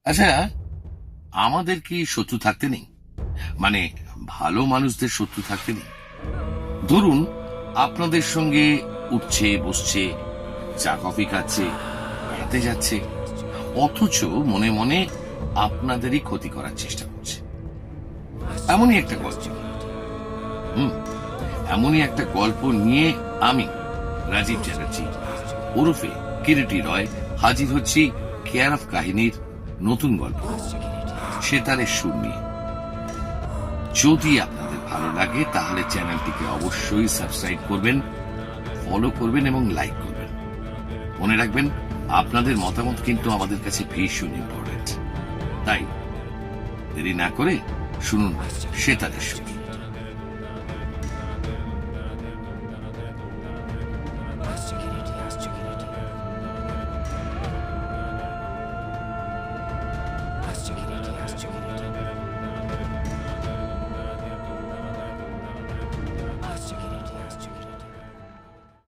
আচ্ছা, আমাদের কি শত্রু থাকতে নেই? মানে ভালো মানুষদের শত্রু থাকতে নেই? ধরুন, আপনাদের সঙ্গে উঠছে বসছে, চা কফি খাচ্ছে, বেড়াতে যাচ্ছে, অথচ মনে মনে আপনাদেরই ক্ষতি করার চেষ্টা করছে। এমনই একটা গল্প। হুম এমনই একটা গল্প নিয়ে আমি, রাজীব চ্যাটার্জি ওরফে কিরিটি রয়, হাজির হচ্ছি কেয়ার অফ কাহিনীর নতুন গল্প সেতারের সুর নিয়ে। যদি আপনাদের ভালো লাগে তাহলে চ্যানেলটিকে অবশ্যই সাবস্ক্রাইব করবেন, ফলো করবেন এবং লাইক করবেন। মনে রাখবেন, আপনাদের মতামত কিন্তু আমাদের কাছে ভীষণ ইম্পর্টেন্ট। তাই দেরি না করে শুনুন সেতারের সুর।